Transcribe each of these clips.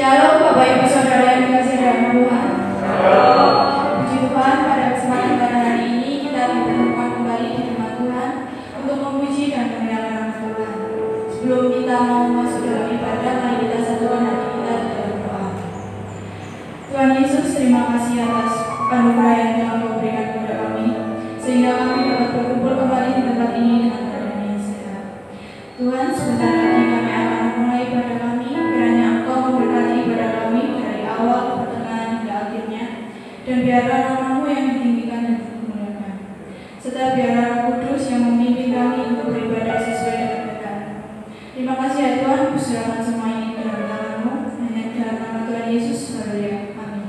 Shalom Bapak Ibu Saudara yang dikasihi dalam Tuhan. Puji Tuhan, pada kesempatan pada hari ini kita dipertemukan kembali di rumah Tuhan untuk memuji dan memuliakan nama Tuhan. Sebelum kita mau masuk dalam ibadah, mari kita satukan hati kita di dalam doa. Tuhan Yesus, terima kasih atas anugerah yang Tuhan Kau berikan kepada kami, sehingga kami dapat berkumpul kembali di tempat ini dengan badan yang sehat. Tuhan, sebentar lagi kami akan memulai ibadah kami. Kiranya Engkau memberkati ibadah kami dari awal, pertengahan hingga akhirnya, dan biarlah nama-Mu yang ditinggikan dan dimuliakan, serta biarlah Roh Kudus yang memimpin kami untuk beribadah sesuai dengan kehendak-Mu. Terima kasih ya Tuhan, kuserahkan semua ini ke dalam tangan-Mu, hanya di dalam nama Tuhan Yesus Haleluya. Amin.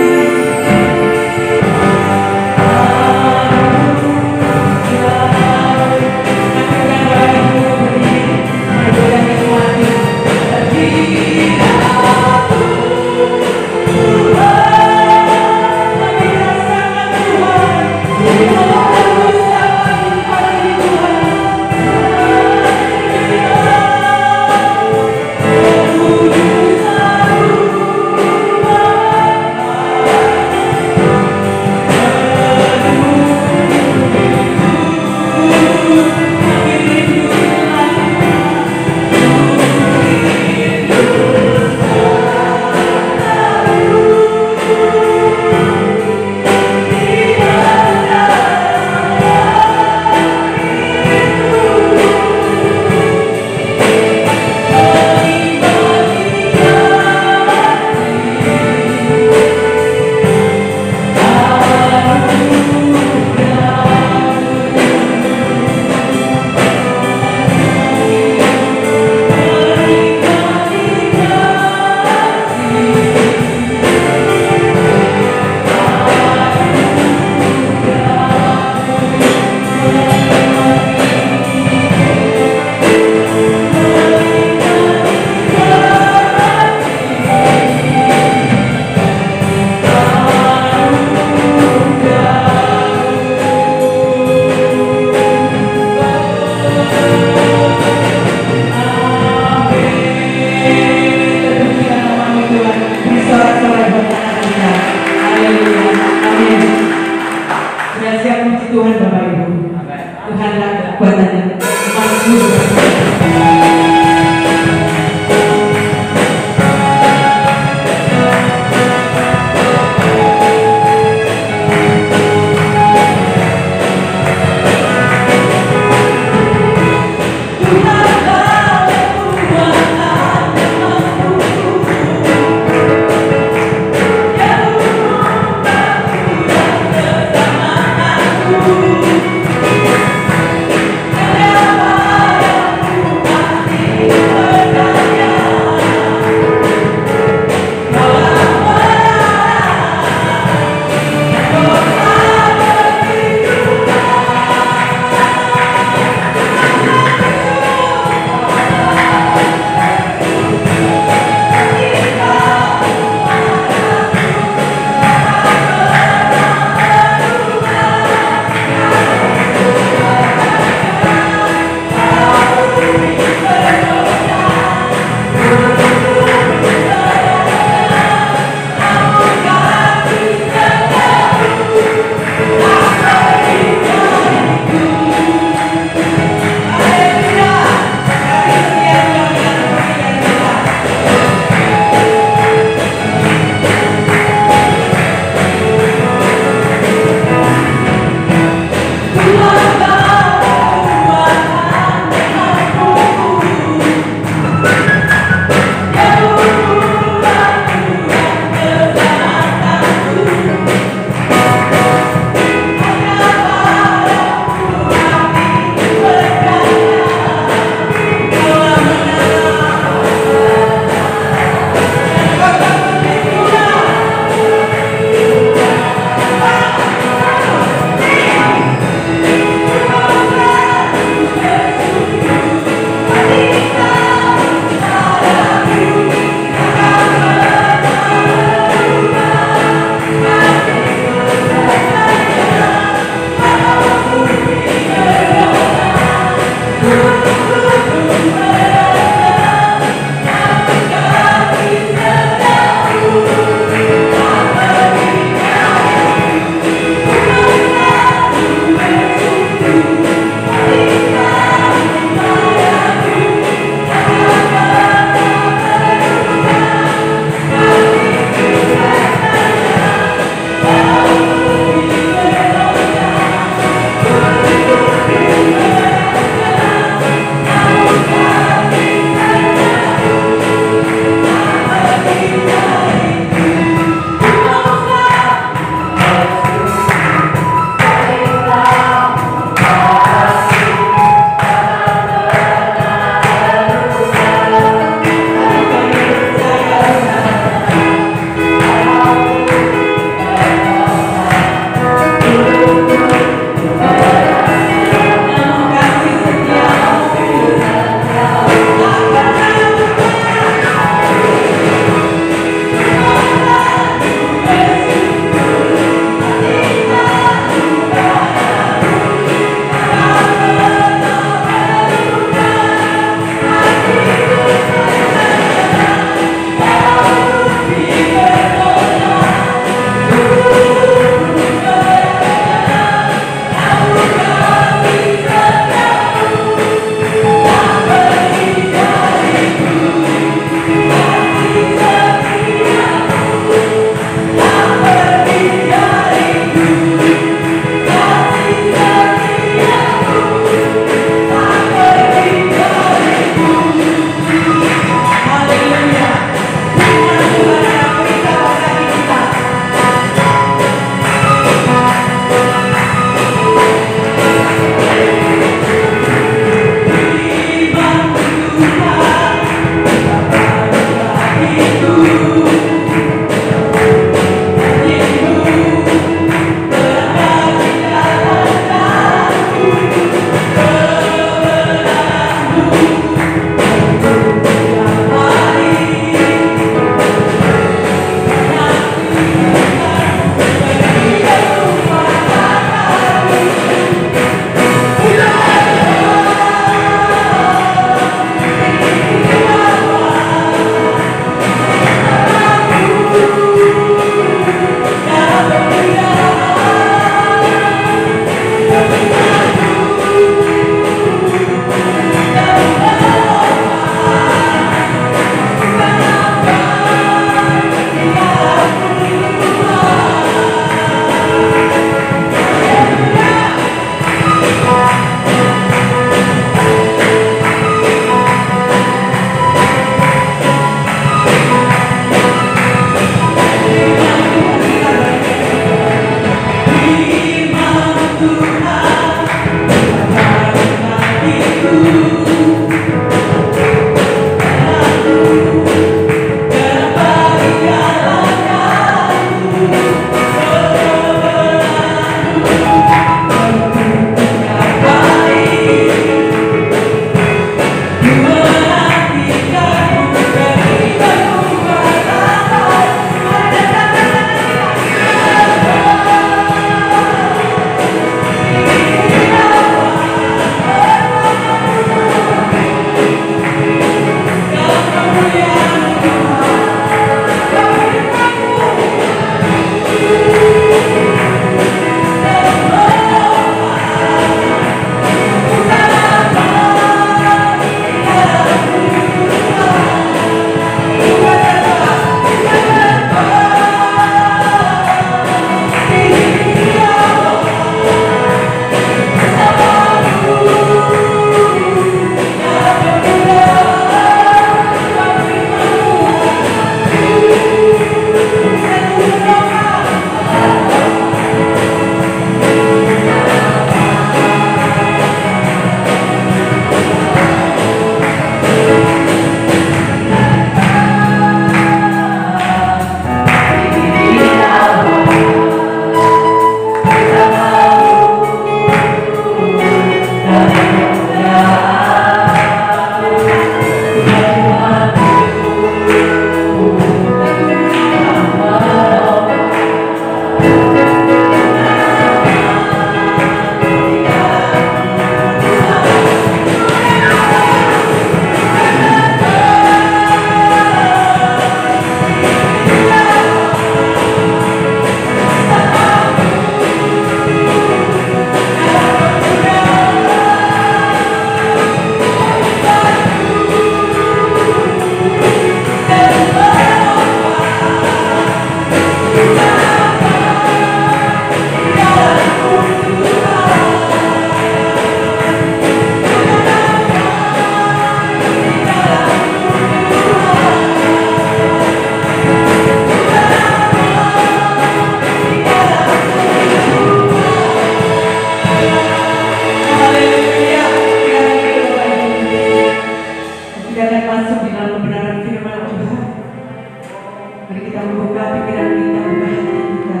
pikiran kita, buka hati kita.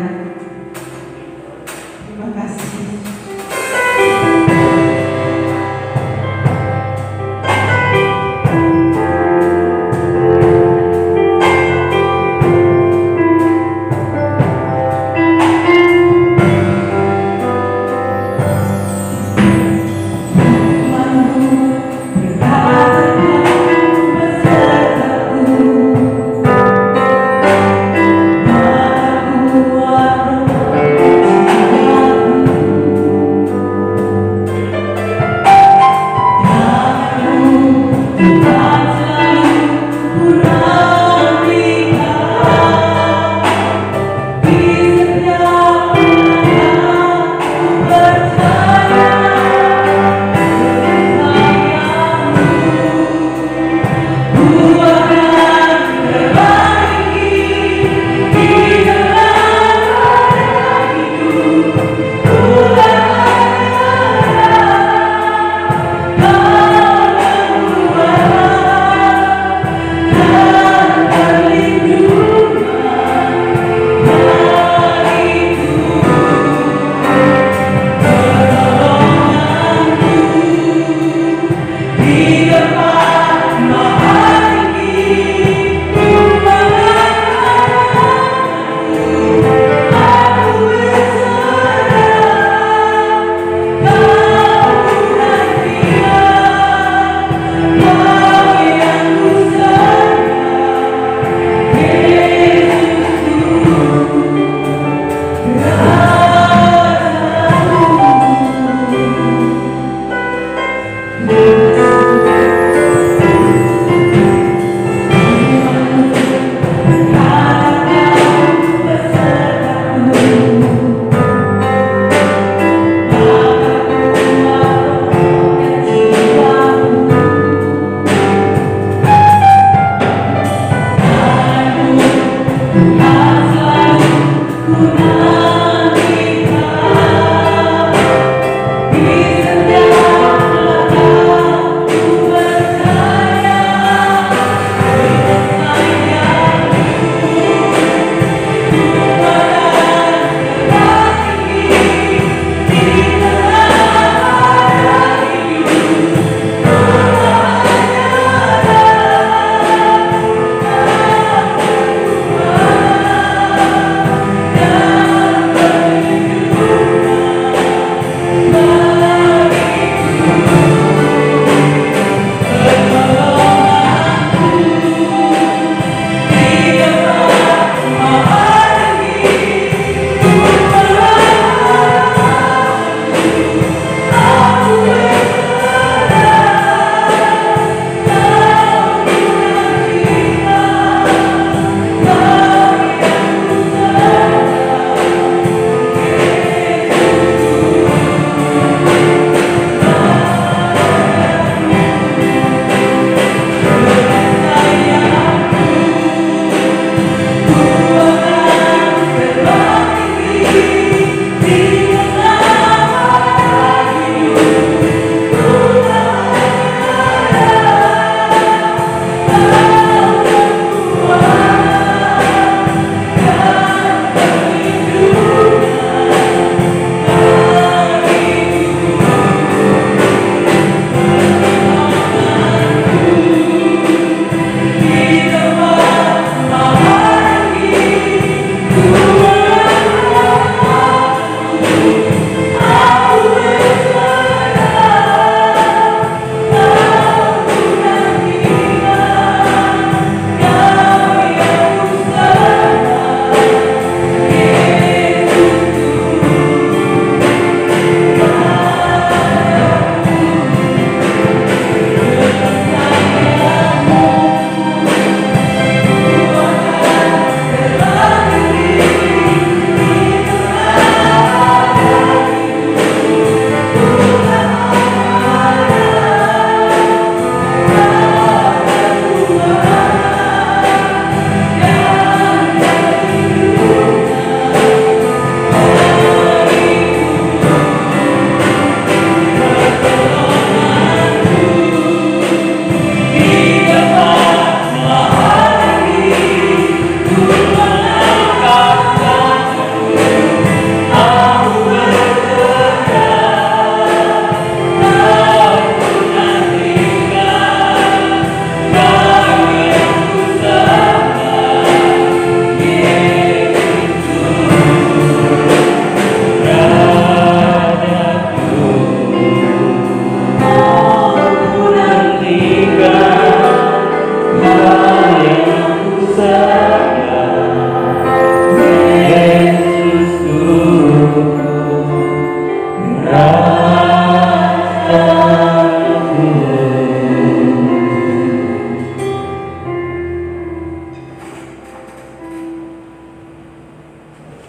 Terima kasih.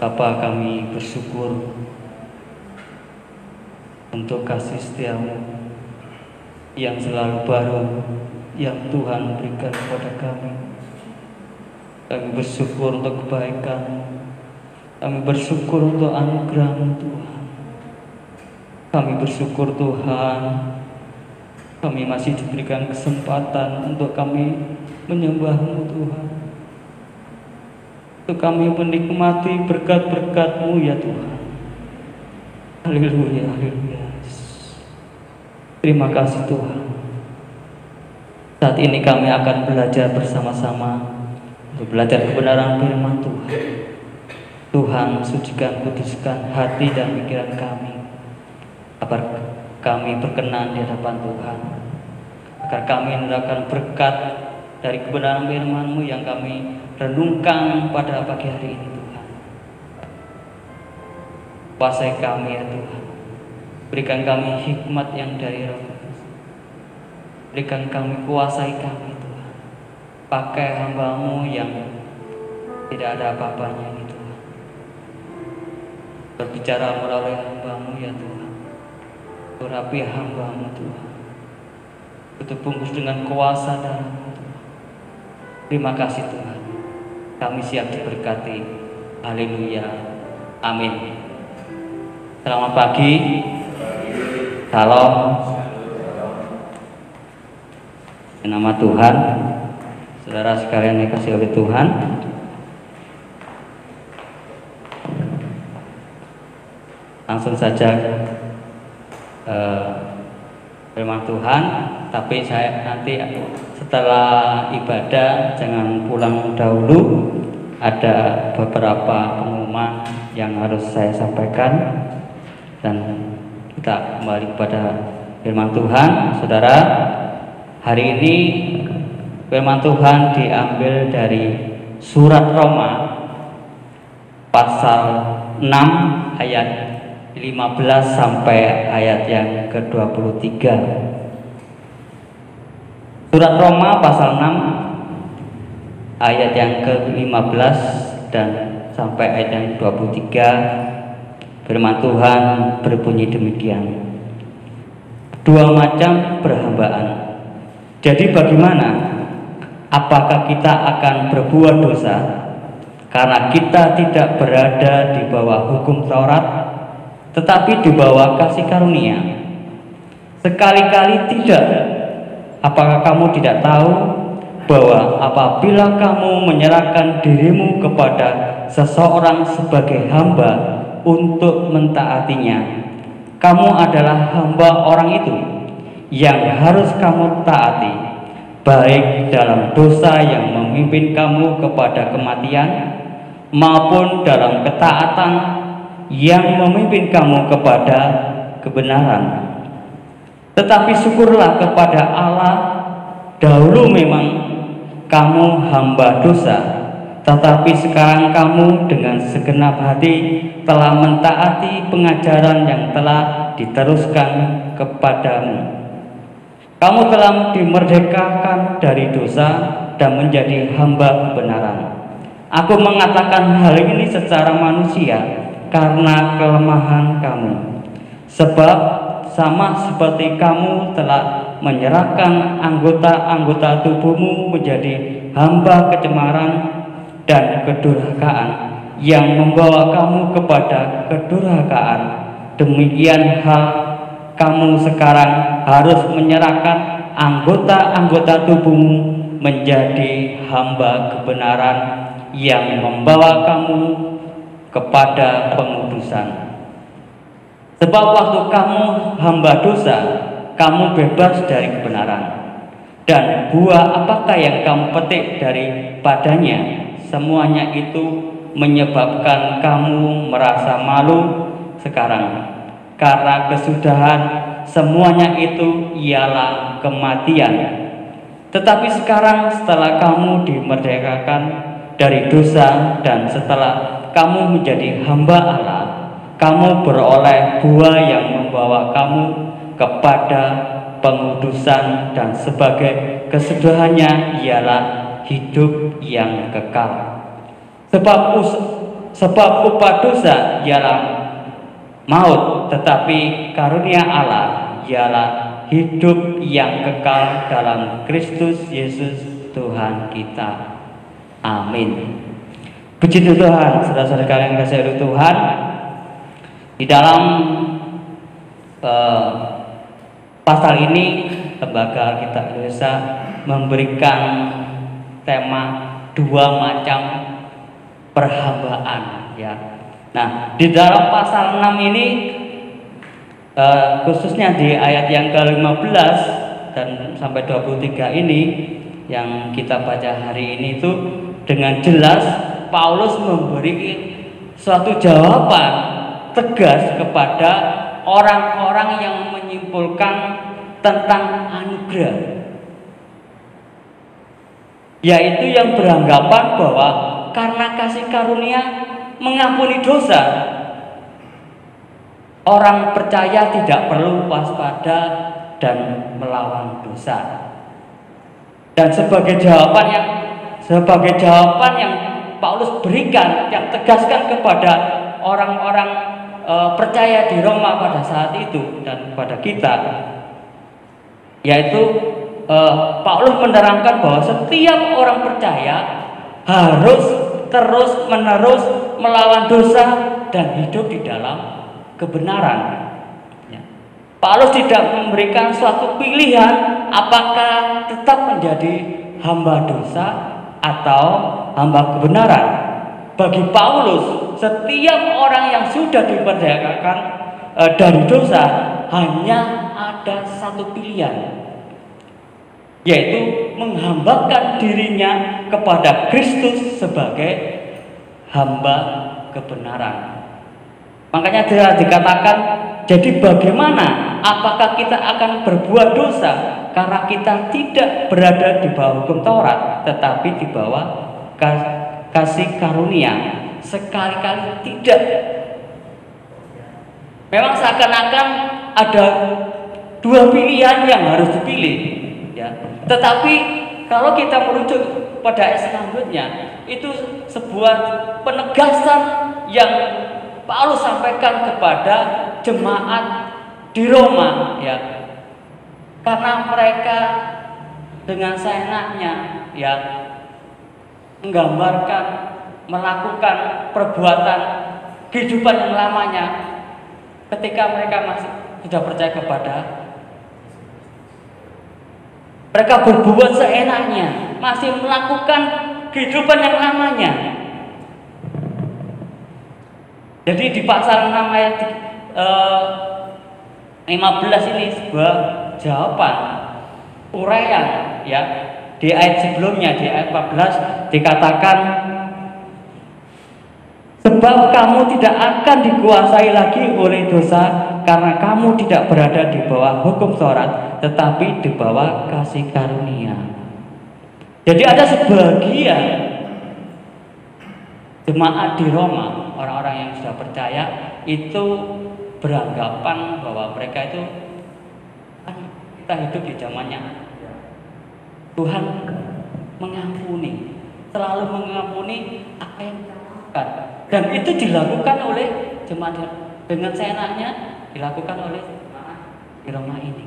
Bapa, kami bersyukur untuk kasih setiamu yang selalu baru yang Tuhan berikan kepada kami. Kami bersyukur untuk kebaikan, kami bersyukur untuk anugerah Tuhan. Kami bersyukur Tuhan, kami masih diberikan kesempatan untuk kami menyembah-Mu Tuhan, untuk kami menikmati berkat-berkat-Mu ya Tuhan. Haleluya, haleluya. Terima kasih Tuhan. Saat ini kami akan belajar bersama-sama untuk belajar kebenaran firman Tuhan. Tuhan, sucikan, kuduskan hati dan pikiran kami, agar kami berkenan di hadapan Tuhan, agar kami mendapatkan berkat dari kebenaran firman-Mu yang kami renungkan pada pagi hari ini Tuhan. Kuasai kami ya Tuhan, berikan kami hikmat yang dari Roh Kudus, berikan kami, kuasai kami Tuhan. Pakai hamba-Mu yang tidak ada apa-apanya ini Tuhan, berbicara melalui hamba-Mu ya Tuhan. Urapi hamba-Mu Tuhan, itu bungkus dengan kuasa darah-Mu Tuhan. Terima kasih Tuhan, kami siap diberkati. Haleluya, amin. Selamat pagi, salam. Nama Tuhan, saudara sekalian yang dikasihi oleh Tuhan, langsung saja firman Tuhan. Tapi saya nanti setelah ibadah jangan pulang dahulu, ada beberapa pengumuman yang harus saya sampaikan, dan kita kembali kepada firman Tuhan. Saudara, hari ini firman Tuhan diambil dari surat Roma pasal 6 ayat 15 sampai ayat yang ke-23. Surat Roma pasal 6 ayat yang ke-15 dan sampai ayat yang 23. Firman Tuhan berbunyi demikian. Dua macam perhambaan. Jadi bagaimana? Apakah kita akan berbuat dosa karena kita tidak berada di bawah hukum Taurat, tetapi di bawah kasih karunia? Sekali-kali tidak. Apakah kamu tidak tahu bahwa apabila kamu menyerahkan dirimu kepada seseorang sebagai hamba untuk mentaatinya, kamu adalah hamba orang itu yang harus kamu taati, baik dalam dosa yang memimpin kamu kepada kematian, maupun dalam ketaatan yang memimpin kamu kepada kebenaran. Tetapi syukurlah kepada Allah, dahulu memang kamu hamba dosa, tetapi sekarang kamu dengan segenap hati telah mentaati pengajaran yang telah diteruskan kepadamu. Kamu telah dimerdekakan dari dosa dan menjadi hamba kebenaran. Aku mengatakan hal ini secara manusia karena kelemahan kamu. Sebab sama seperti kamu telah menyerahkan anggota-anggota tubuhmu menjadi hamba kecemaran dan kedurhakaan yang membawa kamu kepada kedurhakaan, demikian hal kamu sekarang harus menyerahkan anggota-anggota tubuhmu menjadi hamba kebenaran yang membawa kamu kepada pengudusan. Sebab waktu kamu hamba dosa, kamu bebas dari kebenaran. Dan buah apakah yang kamu petik daripadanya? Semuanya itu menyebabkan kamu merasa malu sekarang. Karena kesudahan semuanya itu ialah kematian. Tetapi sekarang setelah kamu dimerdekakan dari dosa dan setelah kamu menjadi hamba Allah, kamu beroleh buah yang membawa kamu kepada pengudusan, dan sebagai kesudahannya ialah hidup yang kekal. Sebab Sebab upah dosa ialah maut, tetapi karunia Allah ialah hidup yang kekal dalam Kristus Yesus Tuhan kita. Amin. Puji Tuhan, saudara-saudara kalian kasih oleh Tuhan. Di dalam pasal ini Lembaga Alkitab Indonesia memberikan tema 2 macam perhambaan, ya. Nah, di dalam pasal 6 ini khususnya di ayat yang ke-15 dan sampai 23 ini yang kita baca hari ini itu dengan jelas Paulus memberi suatu jawaban tegas kepada orang-orang yang menyimpulkan tentang anugerah, yaitu yang beranggapan bahwa karena kasih karunia mengampuni dosa, orang percaya tidak perlu waspada dan melawan dosa. Dan sebagai jawaban yang Paulus berikan, yang tegaskan kepada orang-orang percaya di Roma pada saat itu dan pada kita, yaitu Paulus menerangkan bahwa setiap orang percaya harus terus-menerus melawan dosa dan hidup di dalam kebenaran. Paulus tidak memberikan suatu pilihan apakah tetap menjadi hamba dosa atau hamba kebenaran. Bagi Paulus, setiap orang yang sudah diperdagangkan dari dosa hanya ada satu pilihan, yaitu menghambakan dirinya kepada Kristus sebagai hamba kebenaran. Makanya dikatakan, jadi bagaimana? Apakah kita akan berbuat dosa karena kita tidak berada di bawah hukum Taurat, tetapi di bawah kasih karunia? Sekali-kali tidak. Memang seakan-akan ada 2 pilihan yang harus dipilih, ya. Tetapi kalau kita merujuk pada ayat selanjutnya, itu sebuah penegasan yang Paulus sampaikan kepada jemaat di Roma, ya. Karena mereka dengan seenaknya, ya, menggambarkan, melakukan perbuatan kehidupan yang lamanya ketika mereka masih sudah percaya kepada, mereka berbuat seenaknya, masih melakukan kehidupan yang lamanya. Jadi di pasal 6 ayat 15 ini sebuah jawaban uraian, ya. Di ayat sebelumnya, di ayat 14 dikatakan, sebab kamu tidak akan dikuasai lagi oleh dosa karena kamu tidak berada di bawah hukum Taurat tetapi di bawah kasih karunia. Jadi ada sebagian jemaat di Roma, orang-orang yang sudah percaya itu beranggapan bahwa mereka itu kan kita hidup di zamannya Tuhan mengampuni, selalu mengampuni apa yang kita lakukan, dan itu dilakukan oleh jemaat dengan seenaknya, dilakukan oleh jemaat di Roma ini.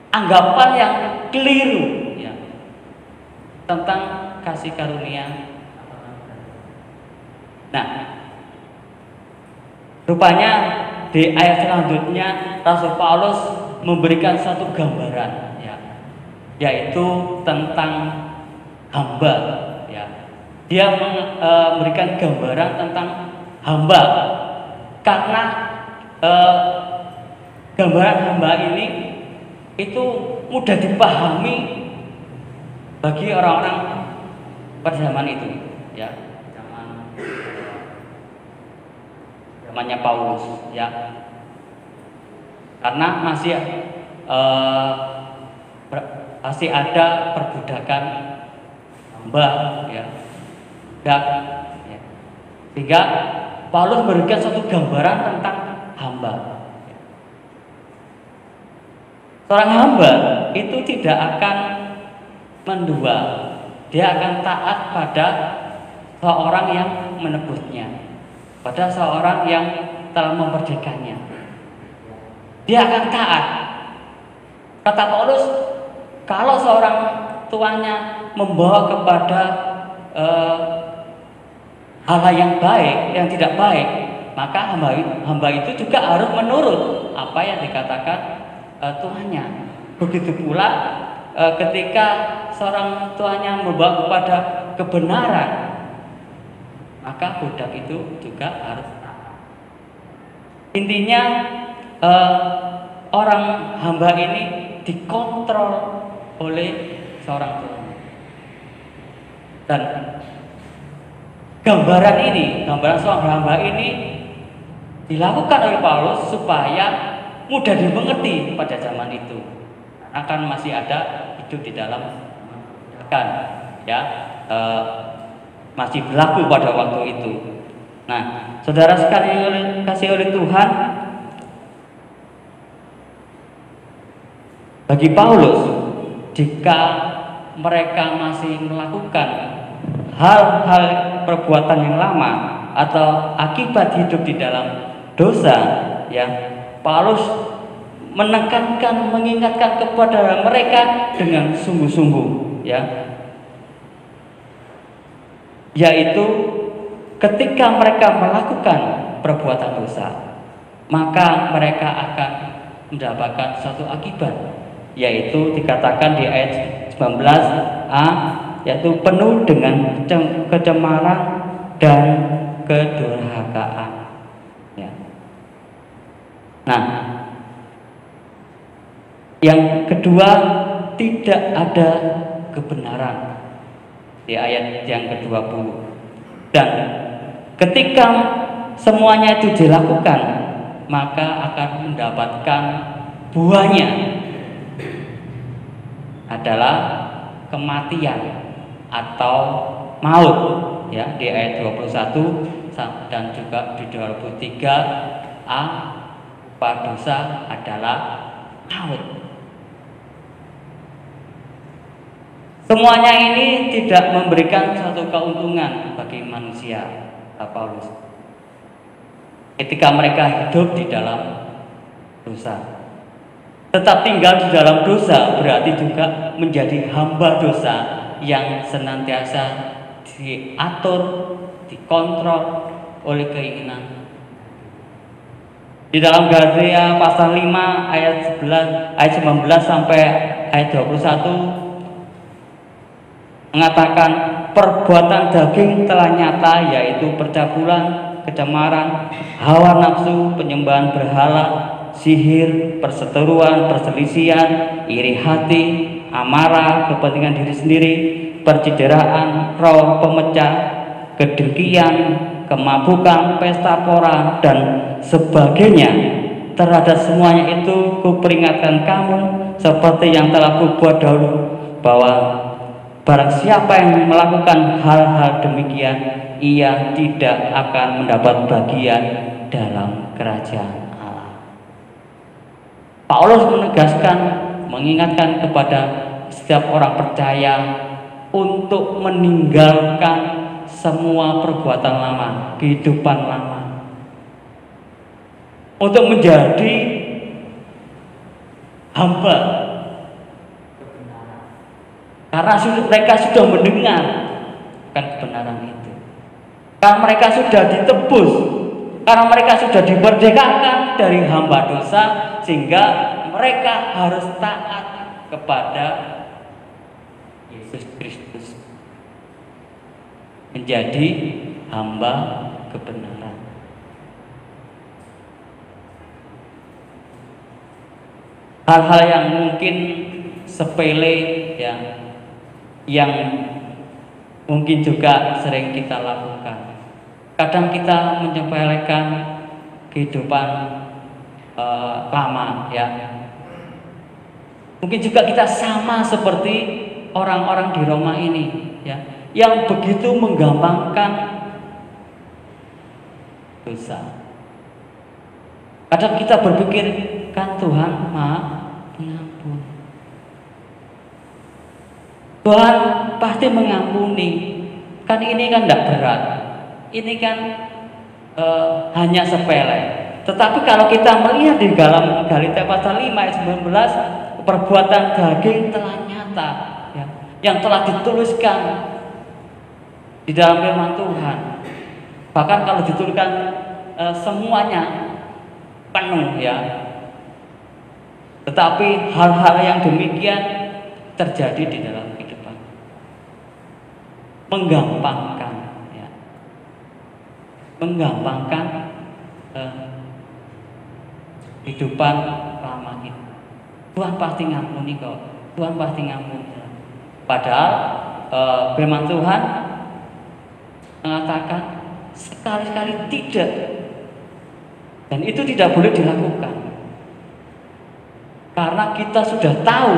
Anggapan yang keliru, ya, tentang kasih karunia. Nah, rupanya di ayat selanjutnya Rasul Paulus memberikan satu gambaran, ya, yaitu tentang hamba, ya. Dia memberikan gambaran tentang hamba karena gambaran hamba ini itu mudah dipahami bagi orang-orang pada zaman itu, ya, zamannya Paulus, ya, karena masih ada perbudakan hamba, ya, budak, ya. Sehingga Paulus memberikan suatu gambaran tentang hamba. Seorang hamba itu tidak akan mendua, dia akan taat pada seorang yang menebusnya, pada seorang yang telah memerdekanya. Dia akan taat. Kata Paulus, kalau seorang tuannya membawa kepada hal yang baik, yang tidak baik, maka hamba itu juga harus menurut apa yang dikatakan tuannya. Begitu pula ketika seorang tuannya membawa kepada kebenaran, maka budak itu juga harus taat. Intinya orang hamba ini dikontrol oleh seorang tuan. Dan gambaran seorang hamba ini dilakukan oleh Paulus supaya mudah dimengerti pada zaman itu. Akan masih ada hidup di dalam kan, ya, masih berlaku pada waktu itu. Nah, saudara sekalian kasih oleh Tuhan, bagi Paulus, jika mereka masih melakukan hal-hal perbuatan yang lama atau akibat hidup di dalam dosa, ya, Paulus menekankan, mengingatkan kepada mereka dengan sungguh-sungguh, ya, yaitu ketika mereka melakukan perbuatan dosa, maka mereka akan mendapatkan satu akibat, yaitu dikatakan di ayat 19a, yaitu penuh dengan kecemaran dan kedurhakaan, ya. Nah, yang kedua, tidak ada kebenaran di ayat yang ke-20. Dan ketika semuanya itu dilakukan, maka akan mendapatkan buahnya adalah kematian atau maut, ya, di ayat 21 dan juga di 23a, upah dosa adalah maut. Semuanya ini tidak memberikan suatu keuntungan bagi manusia, Paulus, ketika mereka hidup di dalam dosa. Tetap tinggal di dalam dosa berarti juga menjadi hamba dosa yang senantiasa diatur, dikontrol oleh keinginan. Di dalam Galatia pasal 5 ayat 19 sampai ayat 21 mengatakan perbuatan daging telah nyata, yaitu percabulan, kecemaran, hawa nafsu, penyembahan berhala, sihir, perseteruan, perselisihan, iri hati, amarah, kepentingan diri sendiri, percideraan, roh pemecah, kedengkian, kemabukan, pesta pora, dan sebagainya. Terhadap semuanya itu kuperingatkan kamu seperti yang telah kubuat dahulu, bahwa barang siapa yang melakukan hal-hal demikian, ia tidak akan mendapat bagian dalam kerajaan Allah. Paulus menegaskan, mengingatkan kepada setiap orang percaya untuk meninggalkan semua perbuatan lama, kehidupan lama, untuk menjadi hamba. Karena mereka sudah mendengar kebenaran itu, karena mereka sudah ditebus, karena mereka sudah dimerdekakan dari hamba dosa, sehingga mereka harus taat kepada Yesus Kristus, menjadi hamba kebenaran. Hal-hal yang mungkin sepele, ya, yang mungkin juga sering kita lakukan. Kadang kita menyepelekan kehidupan lama, ya. Mungkin juga kita sama seperti orang-orang di Roma ini, ya, yang begitu menggampangkan dosa. Kadang kita berpikir, kan Tuhan Maha Pengampun, Tuhan pasti mengampuni. Kan ini kan tidak berat. Ini kan hanya sepele. Tetapi kalau kita melihat di dalam Galatia pasal 5 ayat 19, perbuatan daging telah nyata, ya, yang telah dituliskan di dalam firman Tuhan. Bahkan kalau dituliskan semuanya penuh, ya. Tetapi hal-hal yang demikian terjadi di dalam kehidupan, menggampangkan, ya, menggampangkan kehidupan lama kita. Tuhan pasti ngampuni kok, Tuhan pasti ngampuni. Padahal firman Tuhan mengatakan sekali-kali tidak, dan itu tidak boleh dilakukan. Karena kita sudah tahu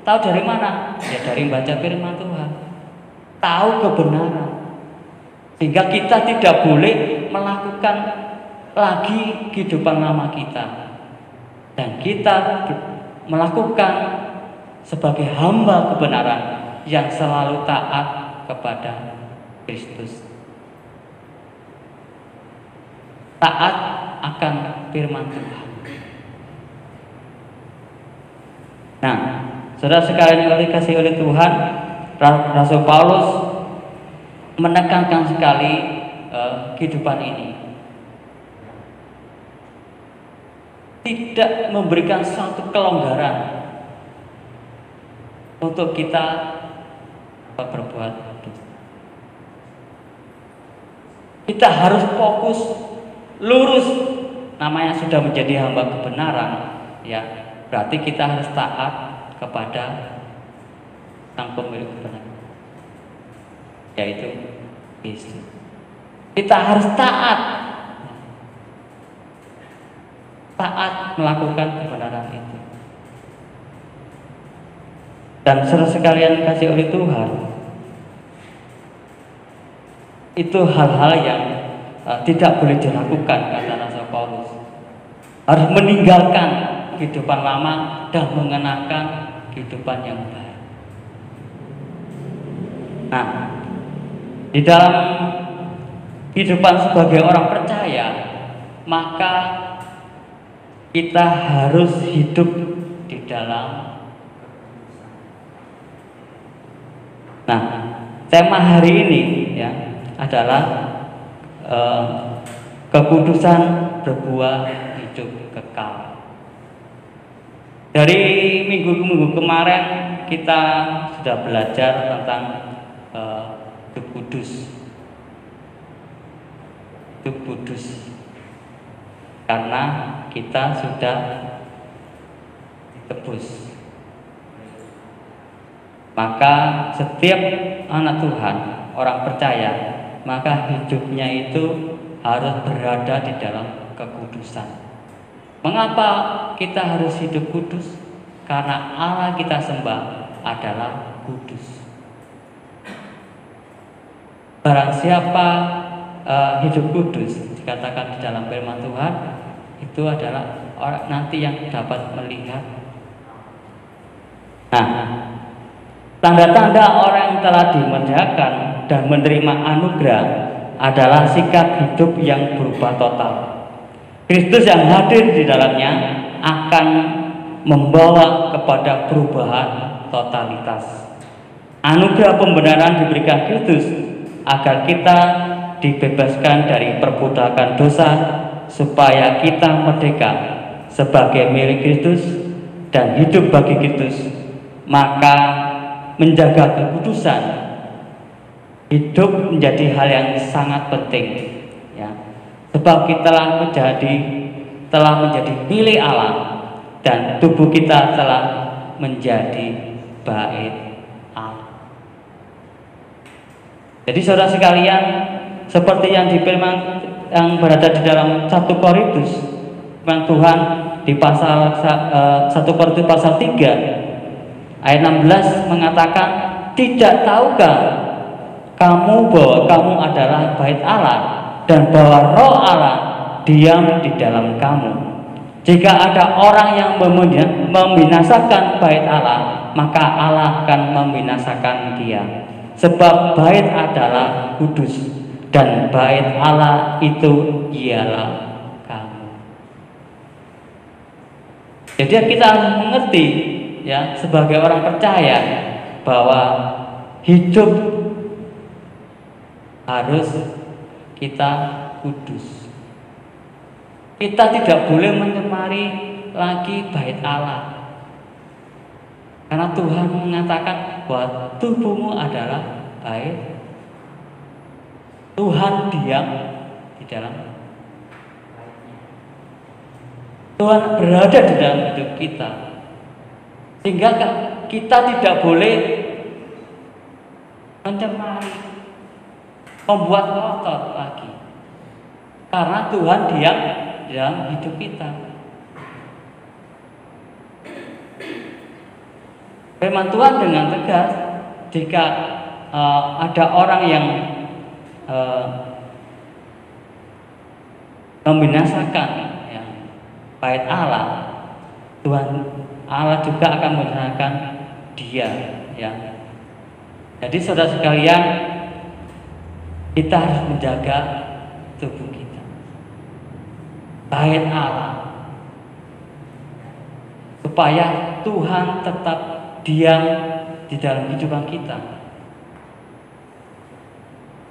dari mana? Ya dari baca firman Tuhan, tahu kebenaran, sehingga kita tidak boleh melakukan lagi kehidupan lama kita, dan kita melakukan sebagai hamba kebenaran yang selalu taat kepada Kristus, taat akan firman Tuhan. Nah, saudara sekalian yang dikasihi oleh Tuhan, Rasul Paulus menekankan sekali kehidupan ini, tidak memberikan suatu kelonggaran untuk kita berbuat dosa. Kita harus fokus, lurus. Namanya sudah menjadi hamba kebenaran, ya. Berarti kita harus taat kepada Sang Pemilik kebenaran, yaitu Yesus. Kita harus taat melakukan kebenaran itu. Dan saudara sekalian kasih oleh Tuhan, itu hal-hal yang tidak boleh dilakukan, kata Rasul Paulus. Harus meninggalkan kehidupan lama dan mengenakan kehidupan yang baru. Nah, di dalam kehidupan sebagai orang percaya, maka kita harus hidup di dalam. Nah, tema hari ini, ya, adalah kekudusan berbuah hidup kekal. Dari minggu kemarin kita sudah belajar tentang hidup kudus. Hidup kudus. Karena kita sudah ditebus. Maka setiap anak Tuhan, orang percaya, maka hidupnya itu harus berada di dalam kekudusan. Mengapa kita harus hidup kudus? Karena Allah kita sembah adalah kudus. Barang siapa hidup kudus, dikatakan di dalam firman Tuhan, itu adalah orang nanti yang dapat melihat. Nah, tanda-tanda orang yang telah dimerdekakan dan menerima anugerah adalah sikap hidup yang berubah total. Kristus yang hadir di dalamnya akan membawa kepada perubahan totalitas. Anugerah pembenaran diberikan Kristus agar kita dibebaskan dari perbudakan dosa, supaya kita merdeka sebagai milik Kristus dan hidup bagi Kristus. Maka menjaga kekudusan hidup menjadi hal yang sangat penting, ya. Sebab kita telah menjadi milik Allah, dan tubuh kita telah menjadi bait Allah. Jadi saudara sekalian, seperti yang yang berada di dalam 1 Korintus, firman Tuhan di pasal 1 Korintus pasal 3 ayat 16 mengatakan, tidak tahukah kamu bahwa kamu adalah bait Allah dan bahwa Roh Allah diam di dalam kamu. Jika ada orang yang membinasakan bait Allah, maka Allah akan membinasakan dia. sebab bait adalah kudus dan bait Allah itu ialah kamu. Jadi kita harus mengerti ya sebagai orang percaya bahwa hidup harus kita kudus. Kita tidak boleh mencemari lagi bait Allah. Karena Tuhan mengatakan bahwa tubuhmu adalah bait. Tuhan diam di dalam. Tuhan berada di dalam hidup kita. Sehingga kita tidak boleh mencemari, membuat kotor lagi. Karena Tuhan diam di dalam hidup kita. Firman Tuhan dengan tegas, jika ada orang yang membinasakan ya, bait Allah, Tuhan Allah juga akan membinasakan dia. Ya. Jadi saudara sekalian, kita harus menjaga tubuh kita, bait Allah, supaya Tuhan tetap diam di dalam kehidupan kita.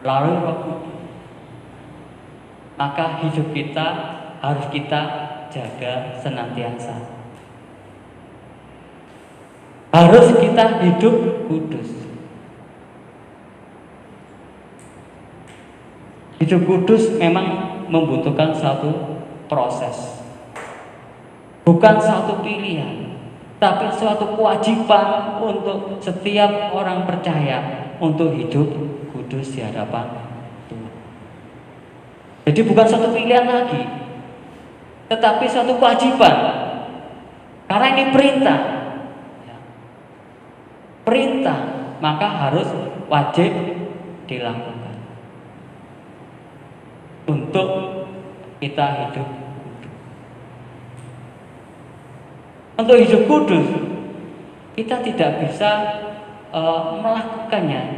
Lalu Roh Kudus, maka hidup kita harus kita jaga senantiasa. Harus kita hidup kudus. Hidup kudus memang membutuhkan satu proses, bukan satu pilihan, tapi suatu kewajiban untuk setiap orang percaya untuk hidup kudus di hadapan Tuhan. Jadi bukan satu pilihan lagi, tetapi suatu kewajiban. Karena ini perintah. Perintah, maka harus wajib dilakukan untuk kita hidup kudus. Untuk hidup kudus, kita tidak bisa melakukannya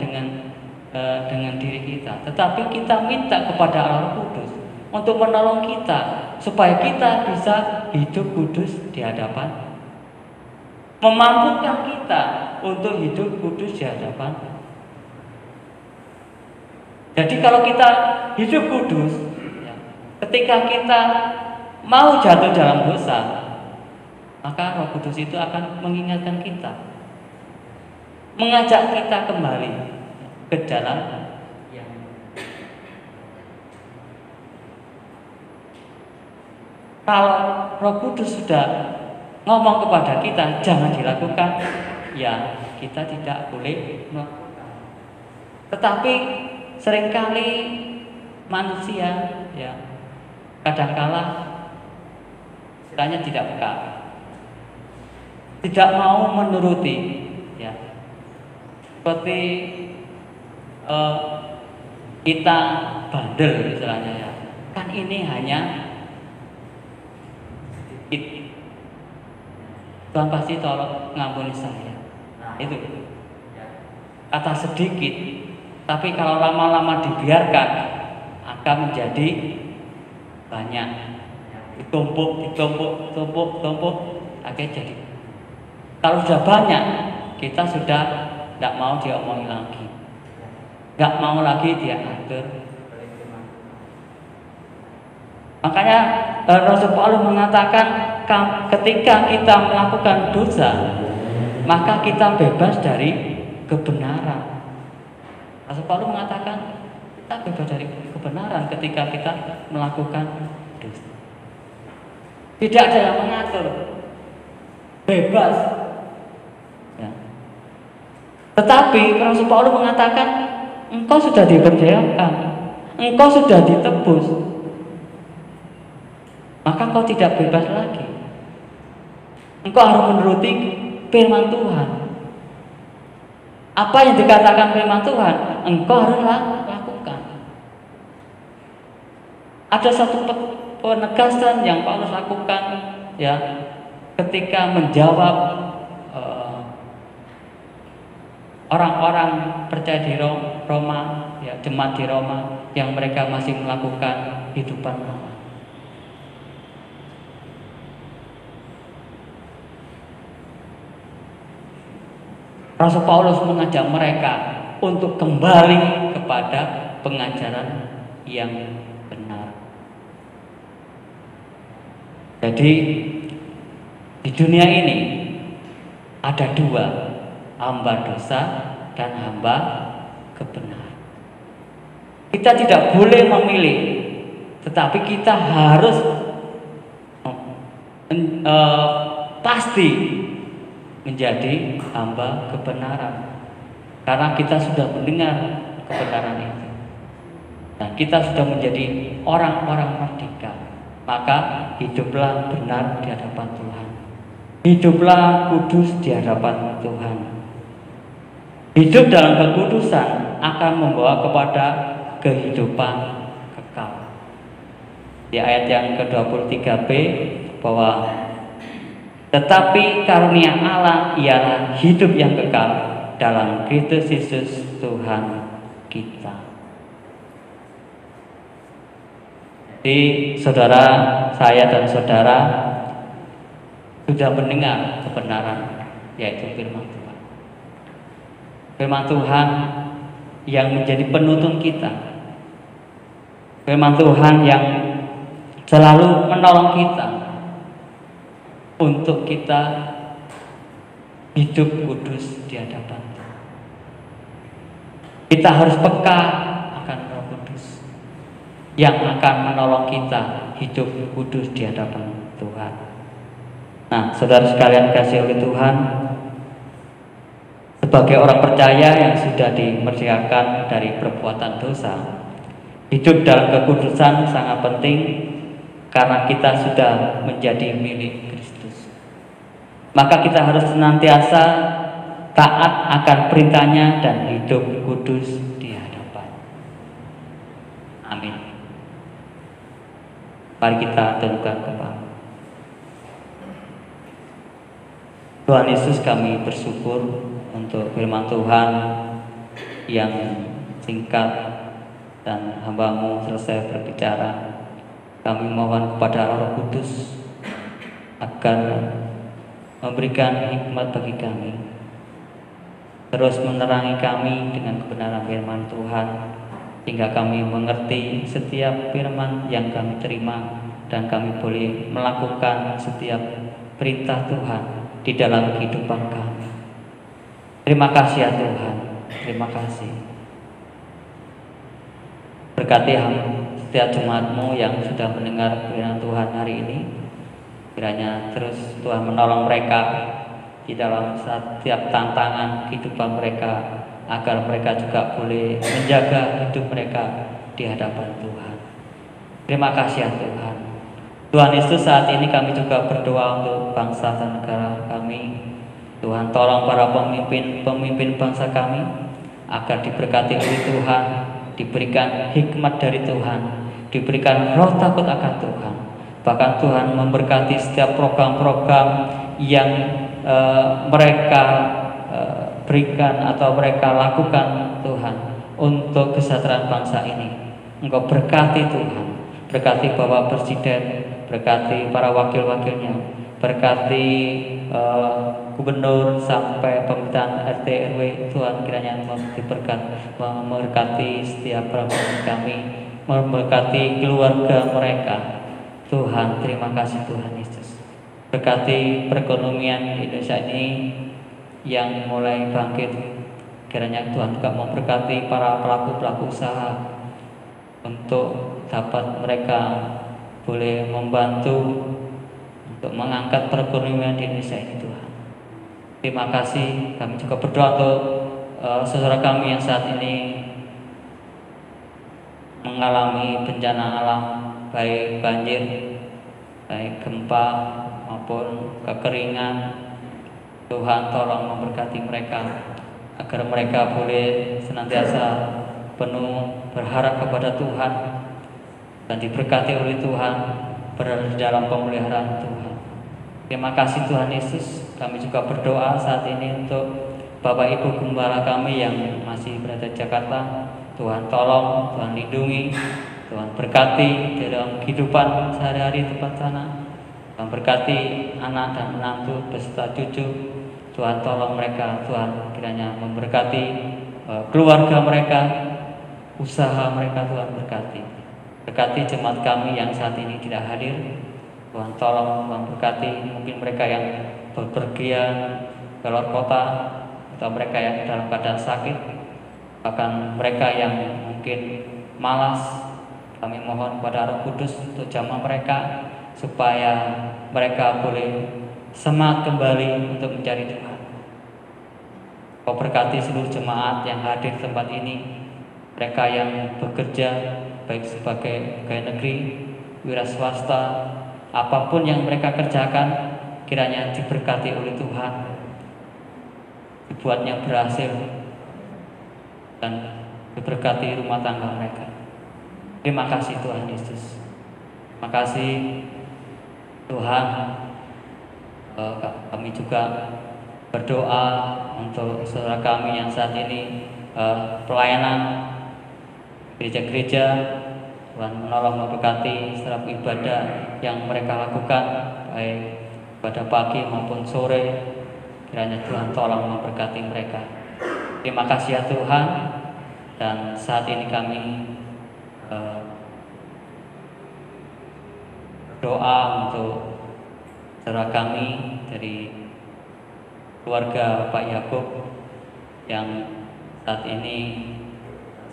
dengan diri kita, tetapi kita minta kepada Allah Kudus untuk menolong kita supaya kita bisa hidup kudus di hadapan, memampukan kita untuk hidup kudus di hadapan. Jadi kalau kita hidup kudus, ketika kita mau jatuh dalam dosa, maka Roh Kudus itu akan mengingatkan kita, mengajak kita kembali ke jalan yang kalau Roh Kudus sudah ngomong kepada kita jangan dilakukan, ya kita tidak boleh melakukan. Tetapi seringkali manusia ya kadangkala istilahnya tidak peka, tidak mau menuruti ya. Seperti kita bandel istilahnya ya. Kan ini hanya sedikit, Tuhan pasti tolong ngampuni saya. Nah, itu kata sedikit, tapi kalau lama-lama dibiarkan akan menjadi banyak. Ditumpuk, akhirnya jadi. Kalau sudah banyak, kita sudah tidak mau diomongin lagi, nggak mau lagi dia atur. Makanya Rasul Paulus mengatakan ketika kita melakukan dosa, maka kita bebas dari kebenaran. Rasul Paulus mengatakan kita bebas dari kebenaran ketika kita melakukan dosa. Tidak ada yang mengatur, bebas. Ya. Tetapi Rasul Paulus mengatakan engkau sudah dipercayakan, engkau sudah ditebus, maka kau tidak bebas lagi. Engkau harus menuruti firman Tuhan. Apa yang dikatakan firman Tuhan, engkau harus lakukan. Ada satu penegasan yang Paulus lakukan ya ketika menjawab orang-orang percaya di Roma, ya, jemaat di Roma yang mereka masih melakukan kehidupan Roma. Rasul Paulus mengajak mereka untuk kembali kepada pengajaran yang benar. Jadi di dunia ini ada dua, hamba dosa dan hamba kebenaran. Kita tidak boleh memilih, tetapi kita harus pasti menjadi hamba kebenaran, karena kita sudah mendengar kebenaran itu dan kita sudah menjadi orang-orang merdeka. Maka hiduplah benar di hadapan Tuhan, hiduplah kudus di hadapan Tuhan. Hidup dalam kekudusan akan membawa kepada kehidupan kekal. Di ayat yang ke-23b bahwa tetapi karunia Allah ialah hidup yang kekal dalam Kristus Yesus Tuhan kita. Jadi saudara, saya dan saudara sudah mendengar kebenaran, yaitu firman Tuhan. Firman Tuhan yang menjadi penuntun kita. Firman Tuhan yang selalu menolong kita untuk kita hidup kudus di hadapan Tuhan. Kita harus peka akan Roh Kudus yang akan menolong kita hidup kudus di hadapan Tuhan. Nah, saudara sekalian kasih oleh Tuhan, sebagai orang percaya yang sudah dimerdekakan dari perbuatan dosa, hidup dalam kekudusan sangat penting karena kita sudah menjadi milik Kristus. Maka kita harus senantiasa taat akan perintahnya dan hidup kudus di hadapan. Amin. Mari kita tundukkan kepala. Tuhan Yesus, kami bersyukur untuk firman Tuhan yang singkat dan hamba-Mu selesai berbicara. Kami mohon kepada Roh Kudus agar memberikan hikmat bagi kami, terus menerangi kami dengan kebenaran firman Tuhan, hingga kami mengerti setiap firman yang kami terima dan kami boleh melakukan setiap perintah Tuhan di dalam kehidupan kami. Terima kasih ya Tuhan, terima kasih. Berkati setiap jemaat-Mu yang sudah mendengar firman Tuhan hari ini. Kiranya terus Tuhan menolong mereka di dalam setiap tantangan kehidupan mereka, agar mereka juga boleh menjaga hidup mereka di hadapan Tuhan. Terima kasih ya Tuhan. Tuhan Yesus, saat ini kami juga berdoa untuk bangsa dan negara kami. Tuhan, tolong para pemimpin bangsa kami agar diberkati oleh Tuhan, diberikan hikmat dari Tuhan, diberikan roh takut akan Tuhan. Bahkan Tuhan memberkati setiap program-program yang mereka berikan atau mereka lakukan Tuhan untuk kesejahteraan bangsa ini. Engkau berkati Tuhan, berkati Bapak Presiden, berkati para wakil-wakilnya, berkati gubernur sampai pemerintahan RT RW. Tuhan kiranya memberkati setiap perempuan kami, memberkati keluarga mereka. Tuhan, terima kasih Tuhan Yesus. Berkati perekonomian Indonesia ini yang mulai bangkit. Kiranya Tuhan juga memberkati para pelaku-pelaku usaha untuk dapat mereka boleh membantu untuk mengangkat perekonomian di Indonesia ini Tuhan. Terima kasih. Kami juga berdoa untuk saudara kami yang saat ini mengalami bencana alam, baik banjir, baik gempa maupun kekeringan. Tuhan, tolong memberkati mereka agar mereka boleh senantiasa penuh berharap kepada Tuhan dan diberkati oleh Tuhan, berada di dalam pemeliharaan Tuhan. Terima kasih Tuhan Yesus. Kami juga berdoa saat ini untuk Bapak Ibu Gembala kami yang masih berada di Jakarta, Tuhan tolong, Tuhan lindungi, Tuhan berkati dalam kehidupan sehari-hari tempat sana. Tuhan berkati anak dan menantu beserta cucu. Tuhan tolong mereka, Tuhan kiranya memberkati keluarga mereka, usaha mereka, Tuhan berkati. Berkati jemaat kami yang saat ini tidak hadir. Tuhan tolong, Tuhan berkati mungkin mereka yang bepergian ke luar kota, atau mereka yang dalam keadaan sakit, bahkan mereka yang mungkin malas. Kami mohon kepada Roh Kudus untuk jamah mereka, supaya mereka boleh semangat kembali untuk mencari Tuhan. Kau berkati seluruh jemaat yang hadir di tempat ini, mereka yang bekerja baik sebagai pegawai negeri, wira swasta, apapun yang mereka kerjakan, kiranya diberkati oleh Tuhan, dibuatnya berhasil, dan diberkati rumah tangga mereka. Terima kasih Tuhan Yesus. Terima kasih Tuhan. Kami juga berdoa untuk saudara kami yang saat ini pelayanan gereja-gereja. Tuhan menolong memberkati setiap ibadah yang mereka lakukan, baik pada pagi maupun sore. Kiranya Tuhan tolong memberkati mereka. Terima kasih ya Tuhan. Dan saat ini kami berdoa untuk saudara kami dari keluarga Pak Yakub yang saat ini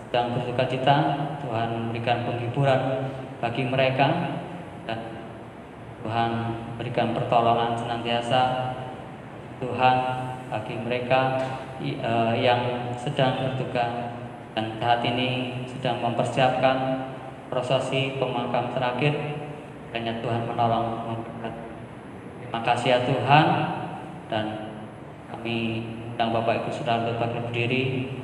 sedang bersuka cita. Tuhan memberikan penghiburan bagi mereka, dan Tuhan berikan pertolongan senantiasa Tuhan bagi mereka yang sedang berduka dan saat ini sedang mempersiapkan prosesi pemakam terakhir. Hanya Tuhan menolong memberkati. Terima kasih ya Tuhan, dan kami undang Bapak Ibu Saudara untuk berdiri.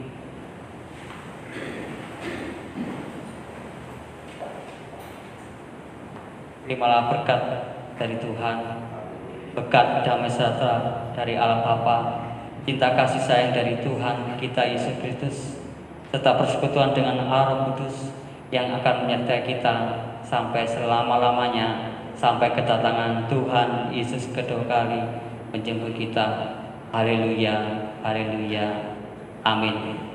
Terimalah berkat dari Tuhan, berkat damai sejahtera dari Allah Bapa, cinta kasih sayang dari Tuhan kita Yesus Kristus, serta persekutuan dengan Allah Roh Kudus yang akan menyertai kita sampai selama-lamanya, sampai kedatangan Tuhan Yesus kedua kali menjemput kita. Haleluya, haleluya, amin.